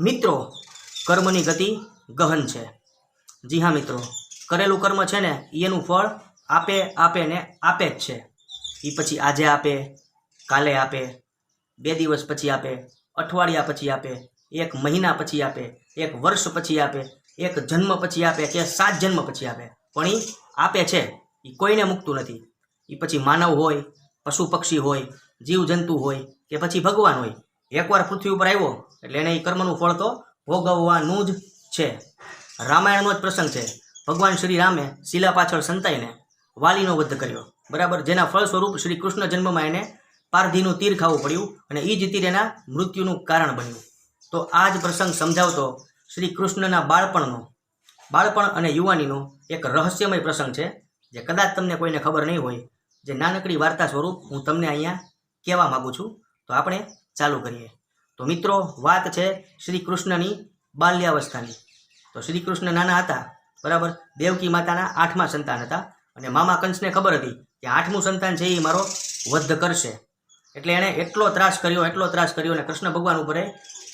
મિત્રો, કર્મની ગતિ ગહન છે। જી હા મિત્રો, કરેલું કર્મ છે ને એનું ફળ આપે આપે ને આપે જ છે। એ પછી આજે આપે, કાલે આપે, 2 દિવસ પછી આપે, અઠવાડિયા પછી આપે, 1 મહિના પછી આપે, 1 વર્ષ પછી આપે, 1 જન્મ પછી આપે કે 7 જન્મ પછી આપે, પણ એ આપે છે। એ કોઈને મૂકતું નથી। એ પછી માનવ હોય, પશુ પક્ષી હોય, જીવ જંતુ હોય કે પછી ભગવાન હોય, એકવાર પૃથ્વી ઉપર આવ્યો એટલે એને એ કર્મનું ફળ તો ભોગવવાનું જ છે। રામાયણનો જ પ્રસંગ છે। ભગવાન શ્રી રામે શીલા પાછળ સંતાઈને વાલીનો વધ કર્યો, બરાબર। જેના ફળ સ્વરૂપ શ્રી કૃષ્ણ જન્મમાં એને પારધીનું તીર ખાવું પડ્યું અને એ જ તીર એના મૃત્યુનું કારણ બન્યું। તો આ જ પ્રસંગ સમજાવતો શ્રી કૃષ્ણના બાળપણ અને યુવાનીનો એક રહસ્યમય પ્રસંગ છે, જે કદાચ તમને કોઈને ખબર નહીં હોય, જે નાનકડી વાર્તા સ્વરૂપ હું તમને અહીંયા કહેવા માગું છું। તો આપણે ચાલુ કરીએ। તો મિત્રો, વાત છે શ્રી કૃષ્ણની બાલ્યાવસ્થાની। તો શ્રી કૃષ્ણ નાના હતા, બરાબર। દેવકી માતાના 8મા સંતાન હતા અને મામા કંસને ખબર હતી કે 8મું સંતાન છે એ મારો વધ કરશે, એટલે એણે એટલો ત્રાસ કર્યો અને કૃષ્ણ ભગવાન ઉપર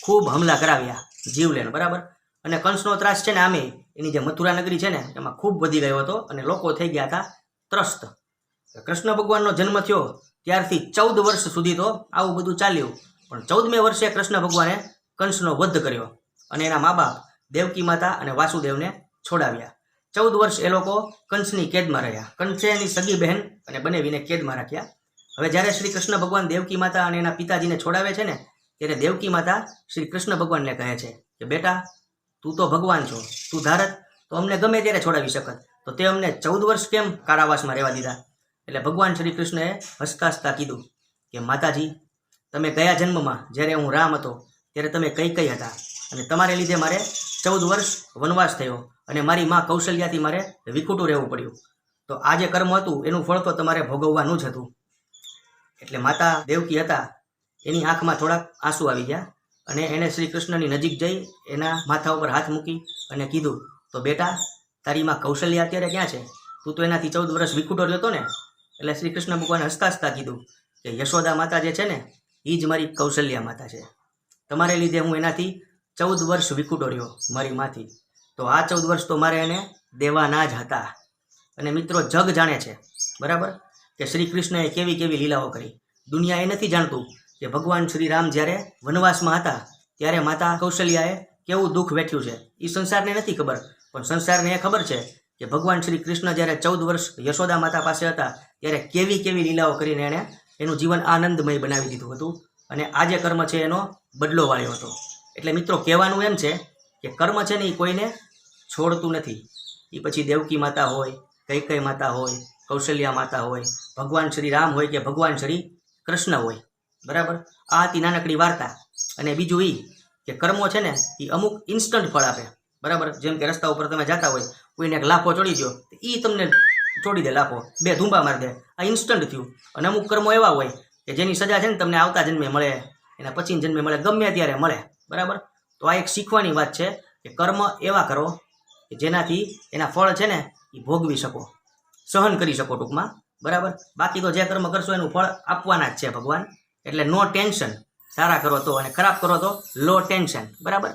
ખૂબ હમલા કરાવ્યા જીવલેણ, બરાબર। અને કંસનો ત્રાસ છે ને આમે એની જે મથુરા નગરી છે ને એમાં ખૂબ વધી ગયો હતો અને લોકો થઈ ગયા હતા ત્રસ્ત। કૃષ્ણ ભગવાનનો જન્મ થયો ત્યારથી 14 વર્ષ સુધી તો આવું બધું ચાલ્યું, પણ 14મે વર્ષે કૃષ્ણ ભગવાને કંસનો વધ કર્યો અને એના મા બાપ દેવકી માતા અને વાસુદેવને છોડાવ્યા। 14 વર્ષ એ લોકો કંસની કેદમાં રહ્યા। કંસે એની સગી બહેન અને બનેવીને કેદમાં રાખ્યા। હવે જ્યારે શ્રી કૃષ્ણ ભગવાન દેવકી માતા અને એના પિતાજીને છોડાવે છે ને, ત્યારે દેવકી માતા શ્રી કૃષ્ણ ભગવાનને કહે છે કે બેટા, તું તો ભગવાન છો, તું ધારત તો અમને ગમે ત્યારે છોડાવી શકત, તો તે અમને 14 વર્ષ કેમ કારાવાસમાં રહેવા દીધા? એટલે ભગવાન શ્રી કૃષ્ણએ હસતા હસતા કીધું કે માતાજી, તમે ગયા જન્મમાં જ્યારે હું રામ હતો ત્યારે તમે કઈ હતા અને તમારે લીધે મારે 14 વર્ષ વનવાસ થયો અને મારી માં કૌશલ્યાથી મારે વિખૂટું રહેવું પડ્યું। તો આ જે કર્મ હતું એનું ફળ તો તમારે ભોગવવાનું જ હતું। એટલે માતા દેવકી હતા એની આંખમાં થોડાક આંસુ આવી ગયા અને એણે શ્રી કૃષ્ણની નજીક જઈ એના માથા ઉપર હાથ મૂકી અને કીધું, તો બેટા, તારી માં કૌશલ્યા અત્યારે ક્યાં છે? તું તો એનાથી 14 વર્ષ વિખૂટો રહ્યો હતો ને? એટલે શ્રી કૃષ્ણ ભગવાન હસતા હસતા કીધું કે યશોદા માતા જે છે ને એ જ મારી કૌશલ્યા માતા છે। તમારે લીધે હું એનાથી 14 વર્ષ વિખૂટો રહ્યો મારી માંથી, તો આ 14 વર્ષ તો મારે એને દેવાના જ હતા। અને મિત્રો, જગ જાણે છે, બરાબર, કે શ્રી કૃષ્ણએ કેવી કેવી લીલાઓ કરી। દુનિયા એ નથી જાણતું કે ભગવાન શ્રી રામ જ્યારે વનવાસમાં હતા ત્યારે માતા કૌશલ્યાએ કેવું દુઃખ વેઠ્યું છે। એ સંસારને નથી ખબર, પણ સંસારને એ ખબર છે કે ભગવાન શ્રી કૃષ્ણ જ્યારે 14 વર્ષ યશોદા માતા પાસે હતા ત્યારે કેવી કેવી લીલાઓ કરીને એણે એનું જીવન આનંદમય બનાવી દીધું હતું અને આ જે કર્મ છે એનો બદલો વાળ્યો હતો। એટલે મિત્રો, કહેવાનું એમ છે કે કર્મ છે ને એ કોઈને છોડતું નથી। એ પછી દેવકી માતા હોય, કૈકેયી માતા હોય, કૌશલ્યા માતા હોય, ભગવાન શ્રી રામ હોય કે ભગવાન શ્રી કૃષ્ણ હોય, બરાબર। આ હતી નાનકડી વાર્તા। અને બીજું એ કે કર્મો છે ને એ અમુક ઇન્સ્ટન્ટ ફળ આપે, બરાબર। જેમ કે રસ્તા ઉપર તમે જતા હોય, કોઈને એક લાફો ચોડી દો તો એ તમને ચોડી દે લાફો, 2 ધૂંબા મારી દે, આ ઇન્સ્ટન્ટ થયું। અને અમુક કર્મો એવા હોય કે જેની સજા છે ને તમને આવતા જન્મે મળે, એના પછીના જન્મે મળે, ગમે ત્યારે મળે, બરાબર। તો આ એક શીખવાની વાત છે કે કર્મ એવા કરો કે જેનાથી એના ફળ છે ને એ ભોગવી શકો, સહન કરી શકો ટૂંકમાં, બરાબર। બાકી તો જે કર્મ કરશો એનું ફળ આપવાના જ છે ભગવાન। એટલે નો ટેન્શન, સારા કરો તો, અને ખરાબ કરો તો લો ટેન્શન, બરાબર।